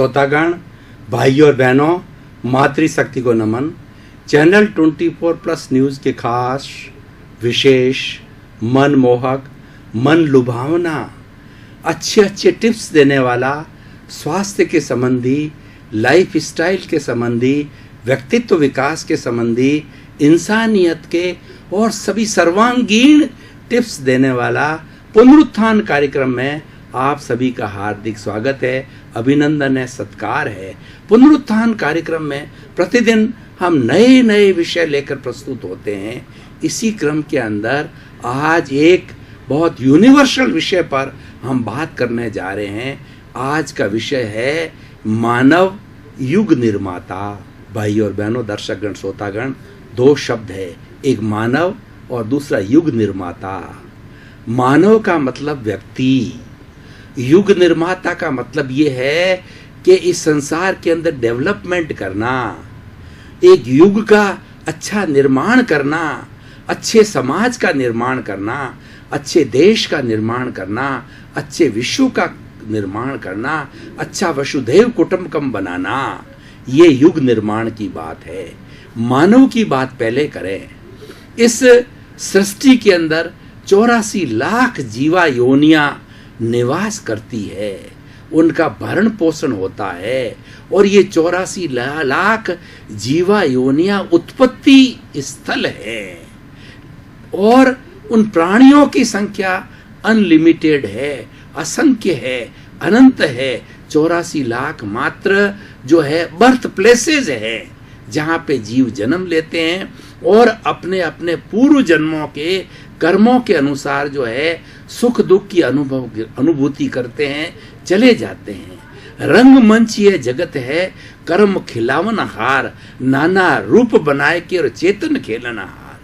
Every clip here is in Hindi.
श्रोतागण, भाइयों और बहनों, मातृशक्ति को नमन। चैनल 24+ न्यूज के खास विशेष मनमोहक, मन लुभावना, अच्छे टिप्स देने वाला, स्वास्थ्य के संबंधी, लाइफ स्टाइल के संबंधी, व्यक्तित्व विकास के संबंधी, इंसानियत के और सभी सर्वांगीण टिप्स देने वाला पुनरुत्थान कार्यक्रम में आप सभी का हार्दिक स्वागत है, अभिनंदन है, सत्कार है। पुनरुत्थान कार्यक्रम में प्रतिदिन हम नए नए विषय लेकर प्रस्तुत होते हैं। इसी क्रम के अंदर आज एक बहुत यूनिवर्सल विषय पर हम बात करने जा रहे हैं। आज का विषय है मानव युग निर्माता। भाइयों और बहनों, दर्शकगण, श्रोतागण, दो शब्द है, एक मानव और दूसरा युग निर्माता। मानव का मतलब व्यक्ति, युग निर्माता का मतलब ये है कि इस संसार के अंदर डेवलपमेंट करना, एक युग का अच्छा निर्माण करना, अच्छे समाज का निर्माण करना, अच्छे देश का निर्माण करना, अच्छे विश्व का निर्माण करना, अच्छा वसुधैव कुटुंबकम बनाना, ये युग निर्माण की बात है। मानव की बात पहले करें। इस सृष्टि के अंदर 84 लाख जीवा योनियां निवास करती है, उनका भरण पोषण होता है, और ये 84 लाख जीवा योनियां उत्पत्ति स्थल है, और उन प्राणियों की संख्या अनलिमिटेड है, असंख्य है, अनंत है। 84 लाख मात्र जो है बर्थ प्लेसेस है, जहाँ पे जीव जन्म लेते हैं और अपने अपने पूर्व जन्मों के कर्मों के अनुसार जो है सुख दुख की अनुभूति करते हैं, चले जाते हैं। रंगमंच ये जगत है, कर्म खिलावन हार, नाना रूप बनाए के और चेतन खेलन हार।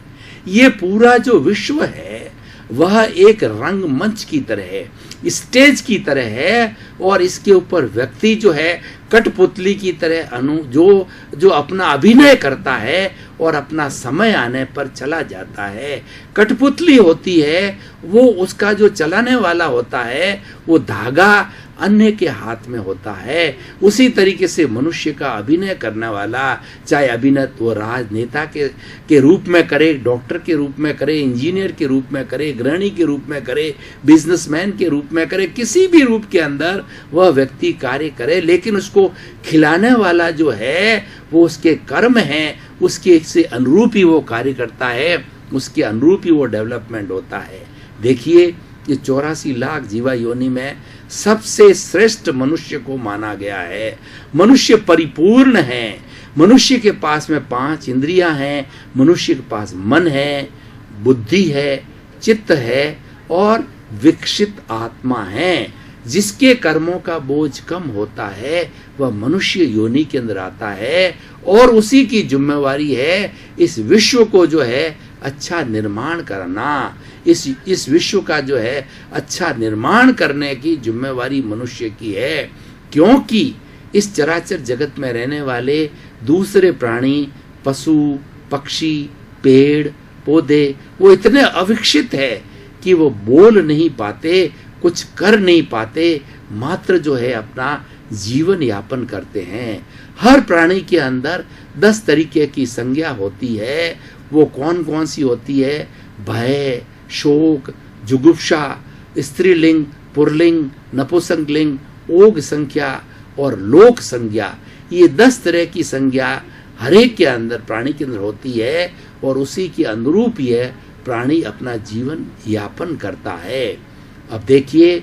ये पूरा जो विश्व है वह एक रंगमंच की तरह है, स्टेज की तरह है, और इसके ऊपर व्यक्ति जो है कठपुतली की तरह जो अपना अभिनय करता है और अपना समय आने पर चला जाता है। कठपुतली होती है, वो उसका जो चलाने वाला होता है वो धागा अन्य के हाथ में होता है। उसी तरीके से मनुष्य का अभिनय करने वाला, चाहे अभिनय वो राजनेता के रूप में करे, डॉक्टर के रूप में करे, इंजीनियर के रूप में करे, गृहिणी के रूप में करे, बिजनेसमैन के रूप में करे, किसी भी रूप के अंदर वह व्यक्ति कार्य करे, लेकिन उसको खिलाने वाला जो है वो उसके कर्म हैं, उसके से अनुरूप ही वो कार्य करता है, उसके अनुरूप ही वो डेवलपमेंट होता है। देखिए, ये 84 लाख जीवा योनि में सबसे श्रेष्ठ मनुष्य को माना गया है। मनुष्य परिपूर्ण है। मनुष्य के पास में 5 इंद्रियां हैं, मनुष्य के पास मन है, बुद्धि है, चित्त है और विकसित आत्मा है। जिसके कर्मों का बोझ कम होता है वह मनुष्य योनि के अंदर आता है, और उसी की जिम्मेवारी है इस विश्व को जो है अच्छा निर्माण करना। इस विश्व का जो है अच्छा निर्माण करने की जिम्मेवारी मनुष्य की है, क्योंकि इस चराचर जगत में रहने वाले दूसरे प्राणी, पशु पक्षी, पेड़ पौधे वो इतने अविकसित है कि वो बोल नहीं पाते, कुछ कर नहीं पाते, मात्र जो है अपना जीवन यापन करते हैं। हर प्राणी के अंदर 10 तरीके की संज्ञा होती है। वो कौन कौन सी होती है? भय, शोक, जुगुप्सा, स्त्रीलिंग, पुरलिंग, नपुंसकलिंग, ओग संख्या और लोक संज्ञा। ये 10 तरह की संज्ञा हर एक के अंदर, प्राणी के अंदर होती है, और उसी के अनुरूप ही है प्राणी अपना जीवन यापन करता है। अब देखिए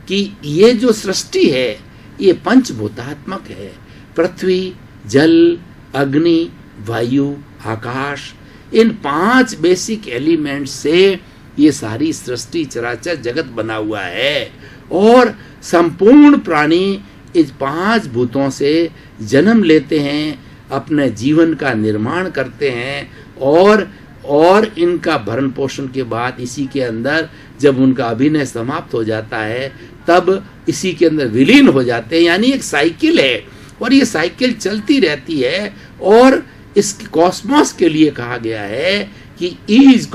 कि ये जो सृष्टि है ये पंचभूतात्मक है। पृथ्वी, जल, अग्नि, वायु, आकाश, इन 5 बेसिक एलिमेंट से ये सारी सृष्टि चराचर जगत बना हुआ है, और संपूर्ण प्राणी इस 5 भूतों से जन्म लेते हैं, अपने जीवन का निर्माण करते हैं, और इनका भरण पोषण के बाद इसी के अंदर जब उनका अभिनय समाप्त हो जाता है तब इसी के अंदर विलीन हो जाते हैं। यानी एक साइकिल है, और ये साइकिल चलती रहती है, और इस कॉस्मोस के लिए कहा गया है कि E =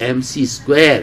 mc²,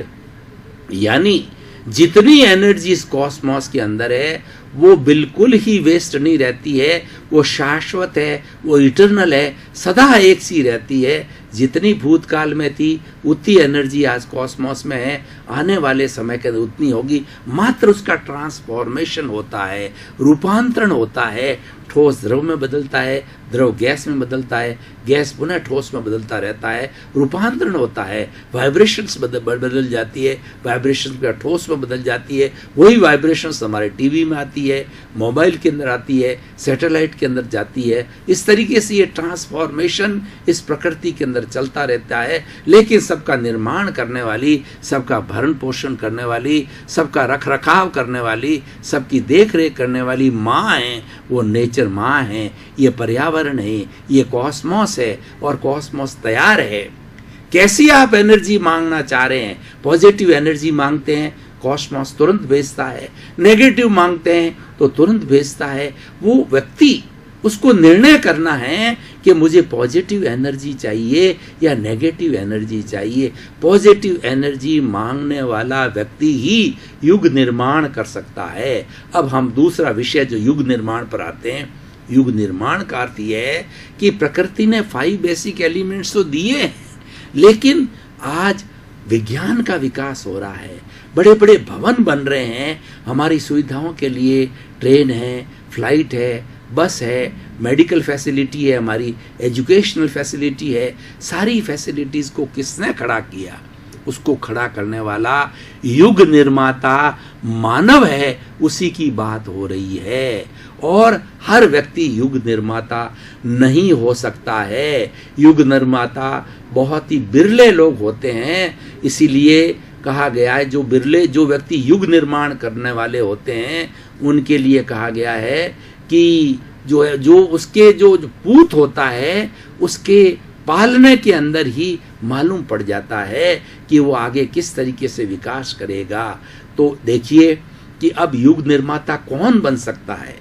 यानी जितनी एनर्जी इस कॉस्मोस के अंदर है वो बिल्कुल ही वेस्ट नहीं रहती है, वो शाश्वत है, वो इटर्नल है, सदा एक सी रहती है। जितनी भूतकाल में थी उतनी एनर्जी आज कॉस्मोस में है, आने वाले समय के अंदर उतनी होगी। मात्र उसका ट्रांसफॉर्मेशन होता है, रूपांतरण होता है। ठोस द्रव में बदलता है, द्रव गैस में बदलता है, गैस पुनः ठोस में बदलता रहता है, रूपांतरण होता है। वाइब्रेशंस बदल जाती है, वाइब्रेशंस का ठोस में बदल जाती है। वही वाइब्रेशंस हमारे टीवी में आती है, मोबाइल के अंदर आती है, सैटेलाइट के अंदर जाती है। इस तरीके से ये ट्रांसफॉर्मेशन इस प्रकृति के अंदर चलता रहता है। लेकिन सबका निर्माण करने वाली, सबका भरण पोषण करने वाली, सबका रख रखाव करने वाली, सबकी देख रेख करने वाली माँ है, वो नेचर माँ है, ये पर्यावरण है, ये कॉस्मोस है। और कॉस्मोस तैयार है। कैसी आप एनर्जी मांगना चाह रहे हैं? पॉजिटिव एनर्जी मांगते हैं, कॉस्मोस तुरंत भेजता है। नेगेटिव मांगते हैं तो तुरंत भेजता है। वो व्यक्ति, उसको निर्णय करना है कि मुझे पॉजिटिव एनर्जी चाहिए या नेगेटिव एनर्जी चाहिए। पॉजिटिव एनर्जी मांगने वाला व्यक्ति ही युग निर्माण कर सकता है। अब हम दूसरा विषय जो युग निर्माण पर आते हैं। युग निर्माण का अर्थ यह है कि प्रकृति ने 5 बेसिक एलिमेंट्स तो दिए हैं, लेकिन आज विज्ञान का विकास हो रहा है, बड़े बड़े भवन बन रहे हैं हमारी सुविधाओं के लिए। ट्रेन है, फ्लाइट है, बस है, मेडिकल फैसिलिटी है, हमारी एजुकेशनल फैसिलिटी है। सारी फैसिलिटीज़ को किसने खड़ा किया? उसको खड़ा करने वाला युग निर्माता मानव है, उसी की बात हो रही है। और हर व्यक्ति युग निर्माता नहीं हो सकता है। युग निर्माता बहुत ही बिरले लोग होते हैं। इसीलिए कहा गया है जो व्यक्ति युग निर्माण करने वाले होते हैं, उनके लिए कहा गया है कि जो उसके जो पूत होता है, उसके पालने के अंदर ही मालूम पड़ जाता है कि वो आगे किस तरीके से विकास करेगा। तो देखिए कि अब युग निर्माता कौन बन सकता है।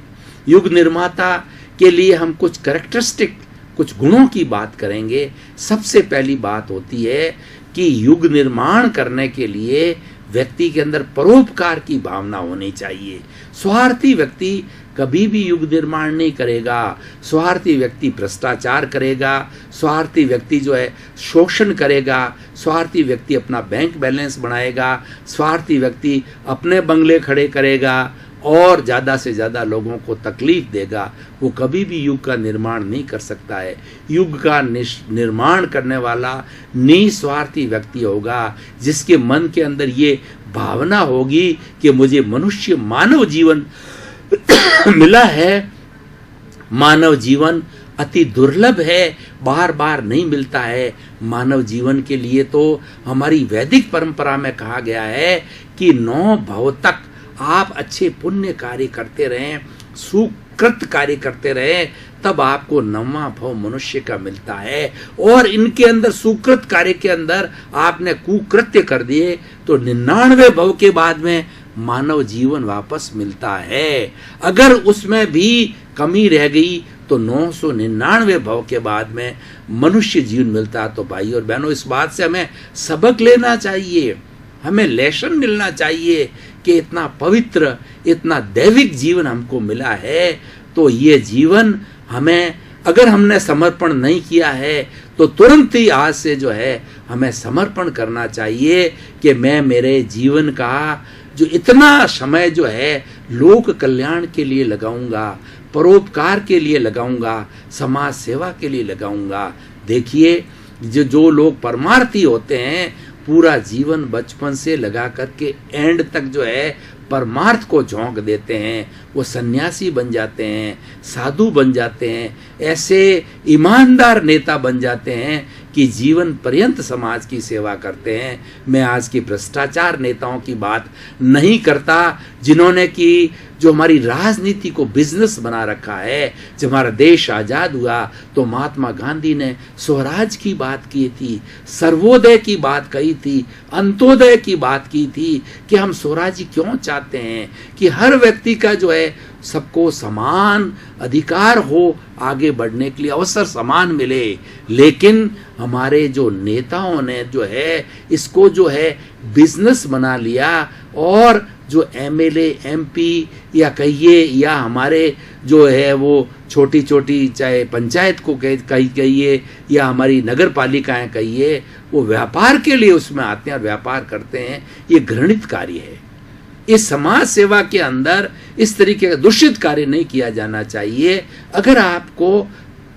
युग निर्माता के लिए हम कुछ कैरेक्टरिस्टिक, कुछ गुणों की बात करेंगे। सबसे पहली बात होती है कि युग निर्माण करने के लिए व्यक्ति के अंदर परोपकार की भावना होनी चाहिए। स्वार्थी व्यक्ति कभी भी युग निर्माण नहीं करेगा। स्वार्थी व्यक्ति भ्रष्टाचार करेगा, स्वार्थी व्यक्ति जो है शोषण करेगा, स्वार्थी व्यक्ति अपना बैंक बैलेंस बढ़ाएगा, स्वार्थी व्यक्ति अपने बंगले खड़े करेगा और ज़्यादा से ज़्यादा लोगों को तकलीफ देगा। वो कभी भी युग का निर्माण नहीं कर सकता है। युग का निर्माण करने वाला निस्वार्थी व्यक्ति होगा, जिसके मन के अंदर ये भावना होगी कि मुझे मनुष्य मानव जीवन मिला है। मानव जीवन अति दुर्लभ है, बार बार नहीं मिलता है। मानव जीवन के लिए तो हमारी वैदिक परंपरा में कहा गया है कि 9 भव तक आप अच्छे पुण्य कार्य करते रहें, सुकृत कार्य करते रहें, तब आपको 9वां भव मनुष्य का मिलता है। और इनके अंदर सुकृत कार्य के अंदर आपने कुकृत्य कर दिए तो 99वें भव के बाद में मानव जीवन वापस मिलता है। अगर उसमें भी कमी रह गई तो 999वें भव के बाद में मनुष्य जीवन मिलता है। तो भाई और बहनों, इस बात से हमें सबक लेना चाहिए, हमें लेसन मिलना चाहिए कि इतना पवित्र, इतना दैविक जीवन हमको मिला है। तो ये जीवन हमें, अगर हमने समर्पण नहीं किया है तो तुरंत ही आज से जो है हमें समर्पण करना चाहिए कि मैं मेरे जीवन का जो इतना समय जो है लोक कल्याण के लिए लगाऊंगा, परोपकार के लिए लगाऊंगा, समाज सेवा के लिए लगाऊंगा। देखिए जो लोग परमार्थी होते हैं, पूरा जीवन बचपन से लगा करके एंड तक जो है परमार्थ को झोंक देते हैं, वो सन्यासी बन जाते हैं, साधु बन जाते हैं, ऐसे ईमानदार नेता बन जाते हैं कि जीवन पर्यंत समाज की सेवा करते हैं। मैं आज की भ्रष्टाचार नेताओं की बात नहीं करता, जिन्होंने कि जो हमारी राजनीति को बिजनेस बना रखा है। जब हमारा देश आज़ाद हुआ तो महात्मा गांधी ने स्वराज की बात की थी, सर्वोदय की बात कही थी, अंत्योदय की बात की थी कि हम स्वराज क्यों चाहते हैं कि हर व्यक्ति का जो है सबको समान अधिकार हो, आगे बढ़ने के लिए अवसर समान मिले। लेकिन हमारे जो नेताओं ने जो है इसको जो है बिजनेस बना लिया और जो एमएलए एमपी या कहिए या हमारे जो है वो छोटी छोटी चाहे पंचायत को कहिए या हमारी नगर पालिकाएं कहिए, वो व्यापार के लिए उसमें आते हैं और व्यापार करते हैं, ये घृणित कार्य है। इस समाज सेवा के अंदर इस तरीके का दूषित कार्य नहीं किया जाना चाहिए। अगर आपको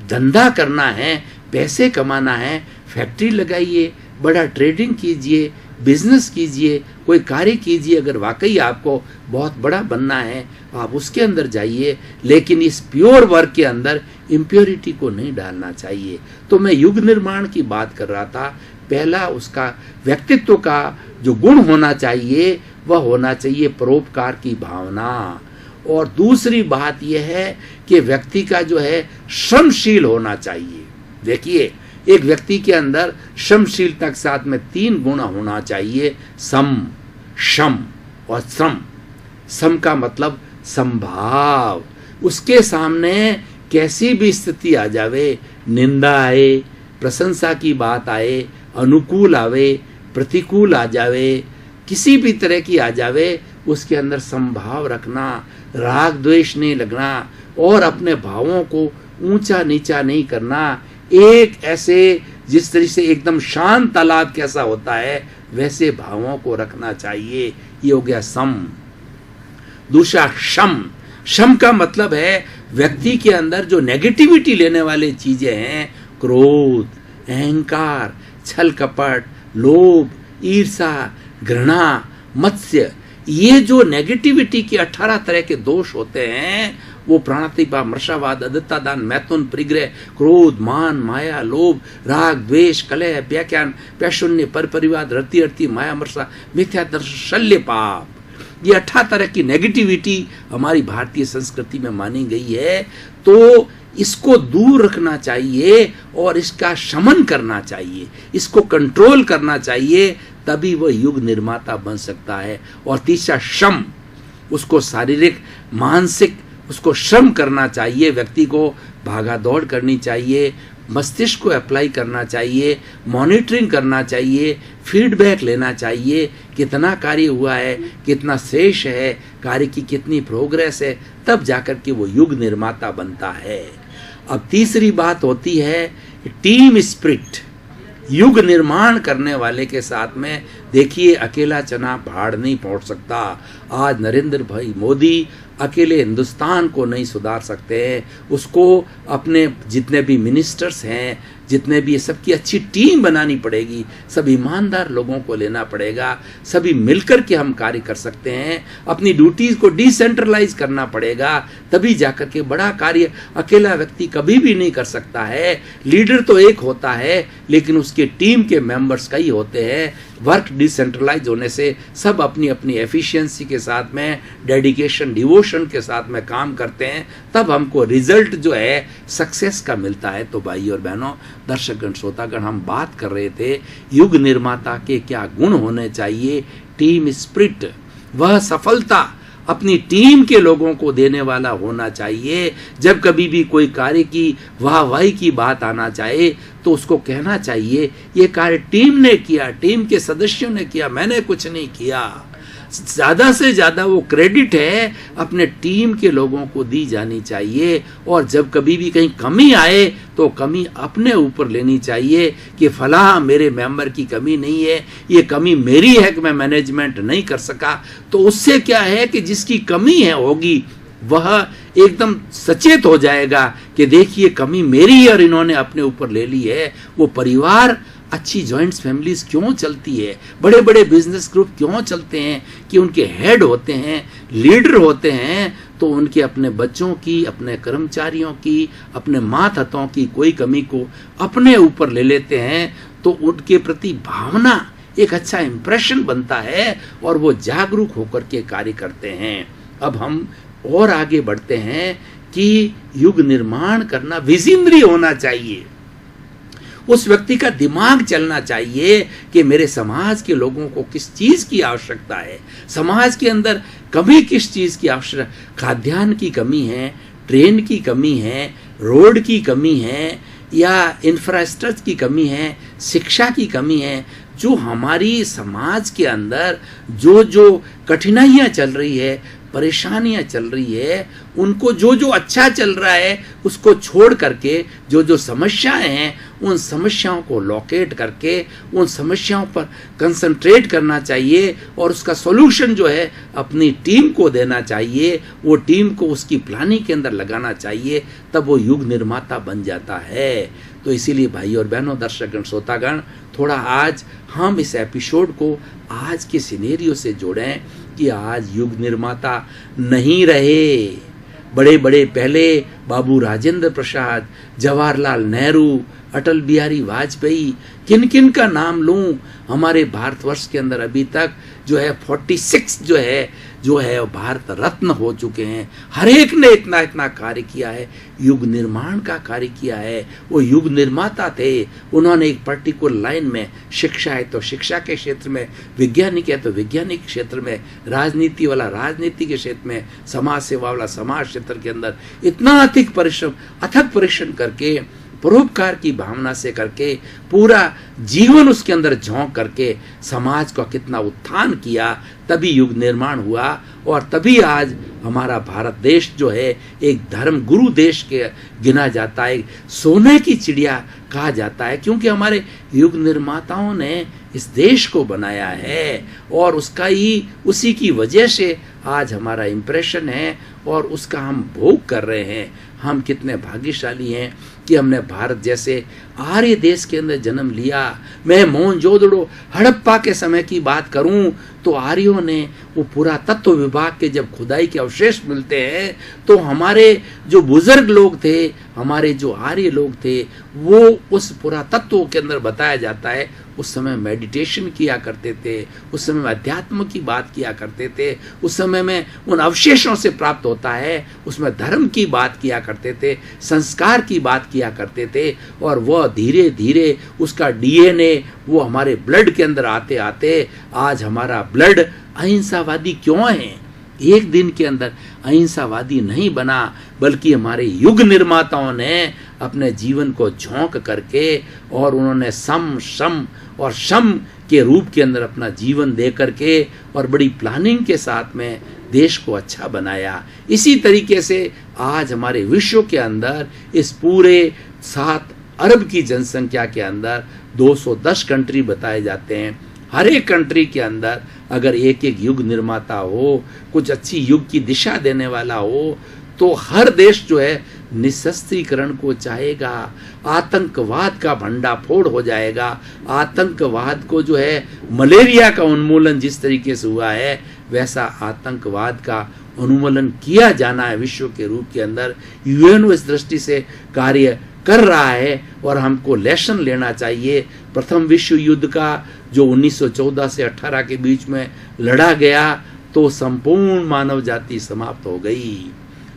धंधा करना है, पैसे कमाना है, फैक्ट्री लगाइए, बड़ा ट्रेडिंग कीजिए, बिजनेस कीजिए, कोई कार्य कीजिए। अगर वाकई आपको बहुत बड़ा बनना है आप उसके अंदर जाइए, लेकिन इस प्योर वर्क के अंदर इम्प्योरिटी को नहीं डालना चाहिए। तो मैं युग निर्माण की बात कर रहा था। पहला उसका व्यक्तित्व का जो गुण होना चाहिए वह होना चाहिए परोपकार की भावना, और दूसरी बात यह है कि व्यक्ति का जो है श्रमशील होना चाहिए। देखिए, एक व्यक्ति के अंदर श्रमशीलता के साथ में 3 गुण होना चाहिए, सम, शम और श्रम। सम का मतलब संभाव, उसके सामने कैसी भी स्थिति आ जावे, निंदा आए, प्रशंसा की बात आए, अनुकूल आवे, प्रतिकूल आ जावे, किसी भी तरह की आ जावे, उसके अंदर संभाव रखना, राग द्वेष नहीं लगना और अपने भावों को ऊंचा नीचा नहीं करना। एक ऐसे जिस तरह से एकदम शांत तालाब कैसा होता है वैसे भावों को रखना चाहिए। ये हो गया सम। दूसरा शम। शम का मतलब है व्यक्ति के अंदर जो नेगेटिविटी लेने वाली चीजें हैं, क्रोध, अहंकार, छल कपट, लोभ, ईर्षा, घृणा, मत्स्य, ये जो नेगेटिविटी के 18 तरह के दोष होते हैं, वो प्राणातिपा, मृषावाद, अदत्तादान, मैथुन, परिग्रह, क्रोध, मान, माया, लोभ, राग, द्वेष, कलह, व्याख्यान, पैशून्य, परपरिवाद, रति अर्ति, माया, मृषा, मिथ्या दर्शन, शल्य, पाप, ये 18 तरह की नेगेटिविटी हमारी भारतीय संस्कृति में मानी गई है। तो इसको दूर रखना चाहिए और इसका शमन करना चाहिए, इसको कंट्रोल करना चाहिए, तभी वह युग निर्माता बन सकता है। और तीसरा श्रम, उसको शारीरिक मानसिक उसको श्रम करना चाहिए, व्यक्ति को भागा दौड़ करनी चाहिए, मस्तिष्क को अप्लाई करना चाहिए, मॉनिटरिंग करना चाहिए, फीडबैक लेना चाहिए, कितना कार्य हुआ है, कितना शेष है, कार्य की कितनी प्रोग्रेस है, तब जाकर के वो युग निर्माता बनता है। अब तीसरी बात होती है टीम स्पिरिट। युग निर्माण करने वाले के साथ में देखिए, अकेला चना भाड़ नहीं पहुंच सकता। आज नरेंद्र भाई मोदी अकेले हिंदुस्तान को नहीं सुधार सकते हैं, उसको अपने जितने भी मिनिस्टर्स हैं, जितने भी, सबकी अच्छी टीम बनानी पड़ेगी, सब ईमानदार लोगों को लेना पड़ेगा, सभी मिलकर के हम कार्य कर सकते हैं। अपनी ड्यूटीज को डिसेंट्रलाइज करना पड़ेगा, तभी जाकर के बड़ा कार्य अकेला व्यक्ति कभी भी नहीं कर सकता है। लीडर तो एक होता है लेकिन उसके टीम के मेंबर्स कई होते हैं। वर्क डिसेंट्रलाइज होने से सब अपनी अपनी एफिशिएंसी के साथ में, डेडिकेशन, डिवोशन के साथ में काम करते हैं, तब हमको रिजल्ट जो है सक्सेस का मिलता है। तो भाई और बहनों, दर्शकगण, श्रोतागण, हम बात कर रहे थे युग निर्माता के क्या गुण होने चाहिए। टीम स्पिरिट, वह सफलता अपनी टीम के लोगों को देने वाला होना चाहिए। जब कभी भी कोई कार्य की वाहवाही की बात आना चाहे तो उसको कहना चाहिए ये कार्य टीम ने किया, टीम के सदस्यों ने किया, मैंने कुछ नहीं किया। ज़्यादा से ज़्यादा वो क्रेडिट है अपने टीम के लोगों को दी जानी चाहिए। और जब कभी भी कहीं कमी आए तो कमी अपने ऊपर लेनी चाहिए कि फलां मेरे मेंबर की कमी नहीं है, ये कमी मेरी है कि मैं मैनेजमेंट नहीं कर सका। तो उससे क्या है कि जिसकी कमी है होगी वह एकदम सचेत हो जाएगा कि देखिए कमी मेरी है और इन्होंने अपने ऊपर ले ली है। वो परिवार, अच्छी जॉइंट्स फैमिलीज क्यों चलती है, बड़े बड़े बिजनेस ग्रुप क्यों चलते हैं कि उनके हेड होते हैं, लीडर होते हैं, तो उनके अपने बच्चों की, अपने कर्मचारियों की, अपने मातहतों की कोई कमी को अपने ऊपर ले लेते हैं, तो उनके प्रति भावना, एक अच्छा इंप्रेशन बनता है और वो जागरूक होकर के कार्य करते हैं। अब हम और आगे बढ़ते हैं कि युग निर्माण करना विजिंद्रिय होना चाहिए। उस व्यक्ति का दिमाग चलना चाहिए कि मेरे समाज के लोगों को किस चीज की आवश्यकता है, समाज के अंदर कमी किस चीज की आवश्यकता, खाद्यान्न की कमी है, ट्रेन की कमी है, रोड की कमी है, या इंफ्रास्ट्रक्चर की कमी है, शिक्षा की कमी है। जो हमारी समाज के अंदर जो जो कठिनाइयाँ चल रही है, परेशानियां चल रही है, उनको जो जो अच्छा चल रहा है उसको छोड़ करके जो जो समस्याएं हैं उन समस्याओं को लोकेट करके उन समस्याओं पर कंसंट्रेट करना चाहिए और उसका सॉल्यूशन जो है अपनी टीम को देना चाहिए, वो टीम को उसकी प्लानिंग के अंदर लगाना चाहिए, तब वो युग निर्माता बन जाता है। तो इसीलिए भाई और बहनों, दर्शकगण, श्रोतागण, थोड़ा आज हम इस एपिसोड को आज के सिनेरियो से जोड़ें कि आज युग निर्माता नहीं रहे। बड़े बड़े पहले बाबू राजेंद्र प्रसाद, जवाहरलाल नेहरू, अटल बिहारी वाजपेयी, किन किन का नाम लूं, हमारे भारतवर्ष के अंदर अभी तक जो है 46 जो है भारत रत्न हो चुके हैं। हर एक ने इतना इतना कार्य किया है, युग निर्माण का कार्य किया है। वो युग निर्माता थे। उन्होंने एक पर्टिकुलर लाइन में, शिक्षा है तो शिक्षा के क्षेत्र में, वैज्ञानिक है तो वैज्ञानिक क्षेत्र में, राजनीति वाला राजनीति के क्षेत्र में, समाज सेवा वाला समाज क्षेत्र के अंदर इतना अधिक परिश्रम, अथक परिश्रम करके, परोपकार की भावना से करके, पूरा जीवन उसके अंदर झोंक करके समाज का कितना उत्थान किया, तभी युग निर्माण हुआ। और तभी आज हमारा भारत देश जो है एक धर्म गुरु देश के गिना जाता है, सोने की चिड़िया कहा जाता है, क्योंकि हमारे युग निर्माताओं ने इस देश को बनाया है और उसका ही उसी की वजह से आज हमारा इम्प्रेशन है और उसका हम भोग कर रहे हैं। हम कितने भाग्यशाली हैं कि हमने भारत जैसे आर्य देश के अंदर जन्म लिया। मैं मोहनजोदड़ो, हड़प्पा के समय की बात करूं तो आर्यों ने वो पुरातत्व विभाग के जब खुदाई के अवशेष मिलते हैं तो हमारे जो बुजुर्ग लोग थे, हमारे जो आर्य लोग थे, वो उस पुरातत्व के अंदर बताया जाता है उस समय मेडिटेशन किया करते थे, उस समय अध्यात्म की बात किया करते थे, उस समय में उन अवशेषों से प्राप्त होता है, उसमें धर्म की बात किया करते थे, संस्कार की बात किया करते थे और वह धीरे धीरे उसका डीएनए वो हमारे ब्लड के अंदर आते आते आज हमारा ब्लड अहिंसावादी क्यों है? एक दिन के अंदर अहिंसावादी नहीं बना, बल्कि हमारे युग निर्माताओं ने अपने जीवन को झोंक करके और उन्होंने सम शम और शम के रूप के अंदर अपना जीवन दे करके और बड़ी प्लानिंग के साथ में देश को अच्छा बनाया। इसी तरीके से आज हमारे विश्व के अंदर इस पूरे 7 अरब की जनसंख्या के अंदर 210 कंट्री बताए जाते हैं। हर एक कंट्री के अंदर अगर एक एक युग निर्माता हो, कुछ अच्छी युग की दिशा देने वाला हो, तो हर देश जो है निशस्त्रीकरण को चाहेगा, आतंकवाद का भंडाफोड़ हो जाएगा। आतंकवाद को जो है मलेरिया का उन्मूलन जिस तरीके से हुआ है, वैसा आतंकवाद का उन्मूलन किया जाना है विश्व के रूप के अंदर। यूएनओ इस दृष्टि से कार्य कर रहा है और हमको लेसन लेना चाहिए। प्रथम विश्व युद्ध का जो 1914 से 18 के बीच में लड़ा गया तो संपूर्ण मानव जाति समाप्त हो गई,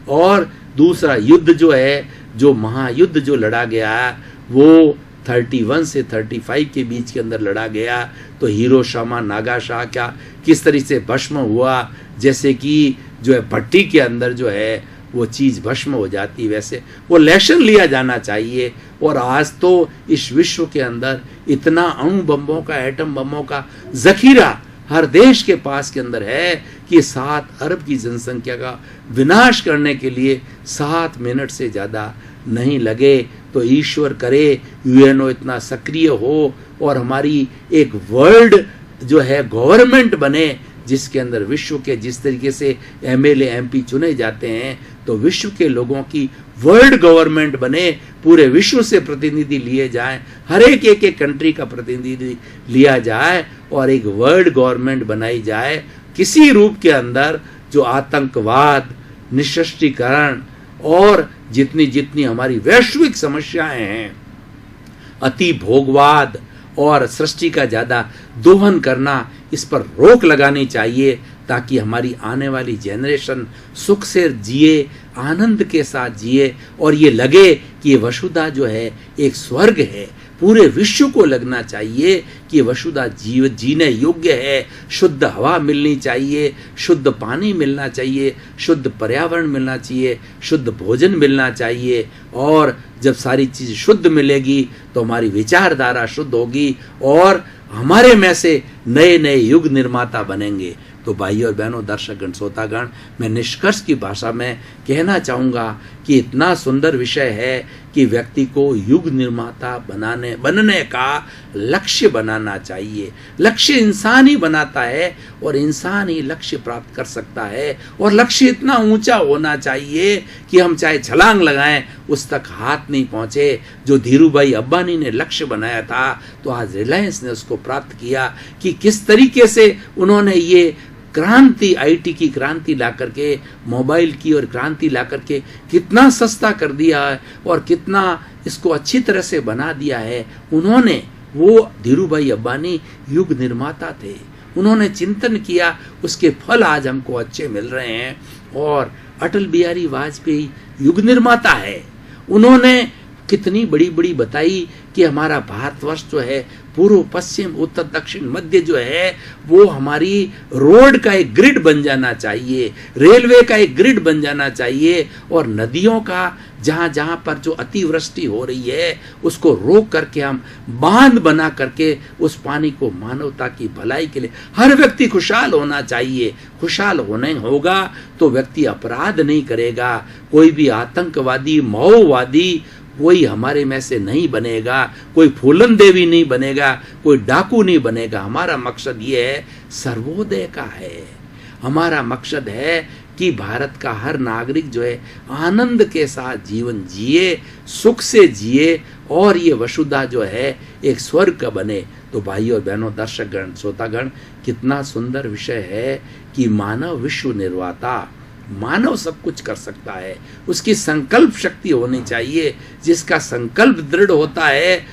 और दूसरा युद्ध जो है, जो महायुद्ध जो लड़ा गया वो 31 से 35 के बीच के अंदर लड़ा गया। तो हिरोशिमा नागासाकी का किस तरह से भस्म हुआ, जैसे कि जो है भट्टी के अंदर जो है वो चीज़ भस्म हो जाती, वैसे वो लेसन लिया जाना चाहिए। और आज तो इस विश्व के अंदर इतना अणु बम्बों का, एटम बम्बों का जखीरा हर देश के पास के अंदर है कि 7 अरब की जनसंख्या का विनाश करने के लिए 7 मिनट से ज़्यादा नहीं लगे। तो ईश्वर करे यूएनओ इतना सक्रिय हो और हमारी एक वर्ल्ड जो है गवर्नमेंट बने, जिसके अंदर विश्व के जिस तरीके से एमएलए एमपी चुने जाते हैं, तो विश्व के लोगों की वर्ल्ड गवर्नमेंट बने, पूरे विश्व से प्रतिनिधि लिए जाएं, हर एक कंट्री का प्रतिनिधि लिया जाए और एक वर्ल्ड गवर्नमेंट बनाई जाए किसी रूप के अंदर, जो आतंकवाद, निशस्त्रीकरण और जितनी जितनी हमारी वैश्विक समस्याएं हैं, अति भोगवाद और सृष्टि का ज़्यादा दोहन करना, इस पर रोक लगानी चाहिए ताकि हमारी आने वाली जनरेशन सुख से जिए, आनंद के साथ जिए और ये लगे कि ये वसुधा जो है एक स्वर्ग है। पूरे विश्व को लगना चाहिए कि वसुधा जीने योग्य है। शुद्ध हवा मिलनी चाहिए, शुद्ध पानी मिलना चाहिए, शुद्ध पर्यावरण मिलना चाहिए, शुद्ध भोजन मिलना चाहिए। और जब सारी चीज़ शुद्ध मिलेगी तो हमारी विचारधारा शुद्ध होगी और हमारे में से नए नए युग निर्माता बनेंगे। तो भाइयों और बहनों, दर्शकगण, श्रोतागण, मैं निष्कर्ष की भाषा में कहना चाहूँगा कि इतना सुंदर विषय है कि व्यक्ति को युग निर्माता बनने का लक्ष्य बनाना चाहिए। लक्ष्य इंसान ही बनाता है और इंसान ही लक्ष्य प्राप्त कर सकता है। और लक्ष्य इतना ऊंचा होना चाहिए कि हम चाहे छलांग लगाएं उस तक हाथ नहीं पहुंचे। जो धीरूभाई अंबानी ने लक्ष्य बनाया था, तो आज रिलायंस ने उसको प्राप्त किया। कि किस तरीके से उन्होंने ये क्रांति, आईटी की क्रांति ला करके, मोबाइल की और क्रांति ला करके कितना सस्ता कर दिया है और कितना इसको अच्छी तरह से बना दिया है। उन्होंने, वो धीरूभाई अंबानी युग निर्माता थे। उन्होंने चिंतन किया, उसके फल आज हमको अच्छे मिल रहे हैं। और अटल बिहारी वाजपेयी युग निर्माता है। उन्होंने कितनी बड़ी बड़ी बताई कि हमारा भारतवर्ष जो है पूर्व, पश्चिम, उत्तर, दक्षिण, मध्य जो है वो हमारी रोड का एक ग्रिड बन जाना चाहिए, रेलवे का एक ग्रिड बन जाना चाहिए। और नदियों का जहाँ जहाँ पर जो अतिवृष्टि हो रही है उसको रोक करके हम बांध बना करके उस पानी को मानवता की भलाई के लिए हर व्यक्ति खुशहाल होना चाहिए। खुशहाल होने होगा तो व्यक्ति अपराध नहीं करेगा। कोई भी आतंकवादी, माओवादी कोई हमारे में से नहीं बनेगा, कोई फूलन देवी नहीं बनेगा, कोई डाकू नहीं बनेगा। हमारा मकसद ये है, सर्वोदय का है। हमारा मकसद है कि भारत का हर नागरिक जो है आनंद के साथ जीवन जिए, सुख से जिए और ये वसुधा जो है एक स्वर्ग का बने। तो भाइयों और बहनों, दर्शकगण, श्रोतागण, कितना सुंदर विषय है कि मानव विश्व निर्माता, मानव सब कुछ कर सकता है। उसकी संकल्प शक्ति होनी चाहिए। जिसका संकल्प दृढ़ होता है,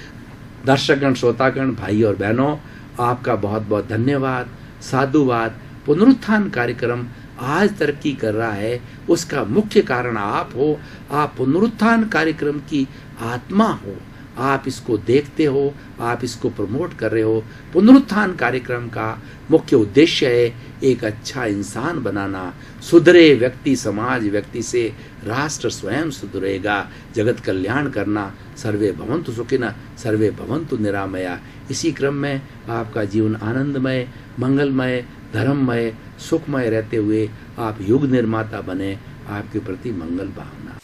दर्शकगण, श्रोतागण, भाई और बहनों, आपका बहुत बहुत धन्यवाद, साधुवाद। पुनरुत्थान कार्यक्रम आज तरक्की कर रहा है, उसका मुख्य कारण आप हो। आप पुनरुत्थान कार्यक्रम की आत्मा हो। आप इसको देखते हो, आप इसको प्रमोट कर रहे हो। पुनरुत्थान कार्यक्रम का मुख्य उद्देश्य है एक अच्छा इंसान बनाना। सुधरे व्यक्ति समाज व्यक्ति से राष्ट्र स्वयं सुधरेगा। जगत कल्याण करना। सर्वे भवन्तु सुखिनः, सर्वे भवन्तु निरामया। इसी क्रम में आपका जीवन आनंदमय, मंगलमय, धर्ममय, सुखमय रहते हुए आप युग निर्माता बने। आपके प्रति मंगल भावना।